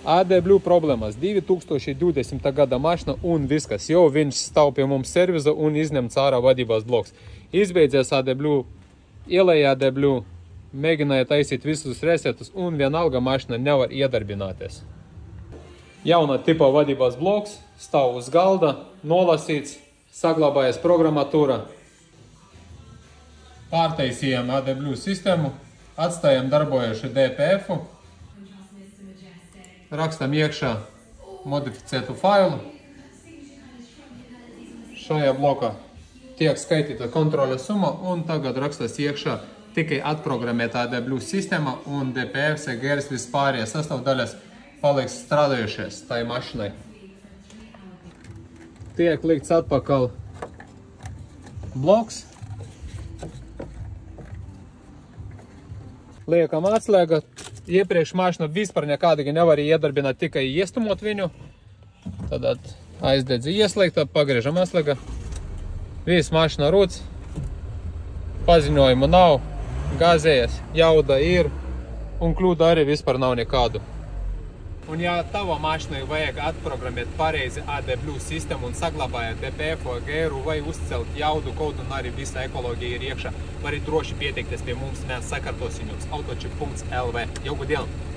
AdBlue problēmas 2020. gada mašina un viskas. Jau viņš stāv pie mums serviza un izņemts ārā vadības bloks. Izbeidzies AdBlue, ielēja AdBlue, mēģināja taisīt visus resetus un vienalga mašina nevar iedarbināties. Jauna tipa vadības bloks stāv uz galda, nolasīts, saglabājas programmatūra. Pārtaisījām AdBlue sistēmu, atstājām darbojušu DPF-u. Rakstam iekšā modificētu failu. Šajā blokā tiek skaitīta kontroles summa un tagad rakstas iekšā tikai atprogrammēta AdBlue sistēma un DPF, CGRs, vispārējās sastāvdaļas paliks strādājušies tai mašinai. Tiek likts atpakaļ bloks. Liekam atslēga. Iepriekš mašina vispār nekādīgi nevarēja iedarbināt, tikai iestumot viņu. Tad aizdedzi ieslēgta, pagriežam atslēga. Viss mašina rūc. Paziņojumu nav, gazējas, jauda ir un kļūda arī vispār nav nekādu. Un ja tava mašinai vajag atprogrammēt pareizi AdBlue sistēmu un saglabājot DPF, GR vai uzcelt jaudu kodu un arī visa ekoloģija ir iekšā, vari droši pieteikties pie mums, mēs sakārtosim jums autočip.lv. Jauku dienu!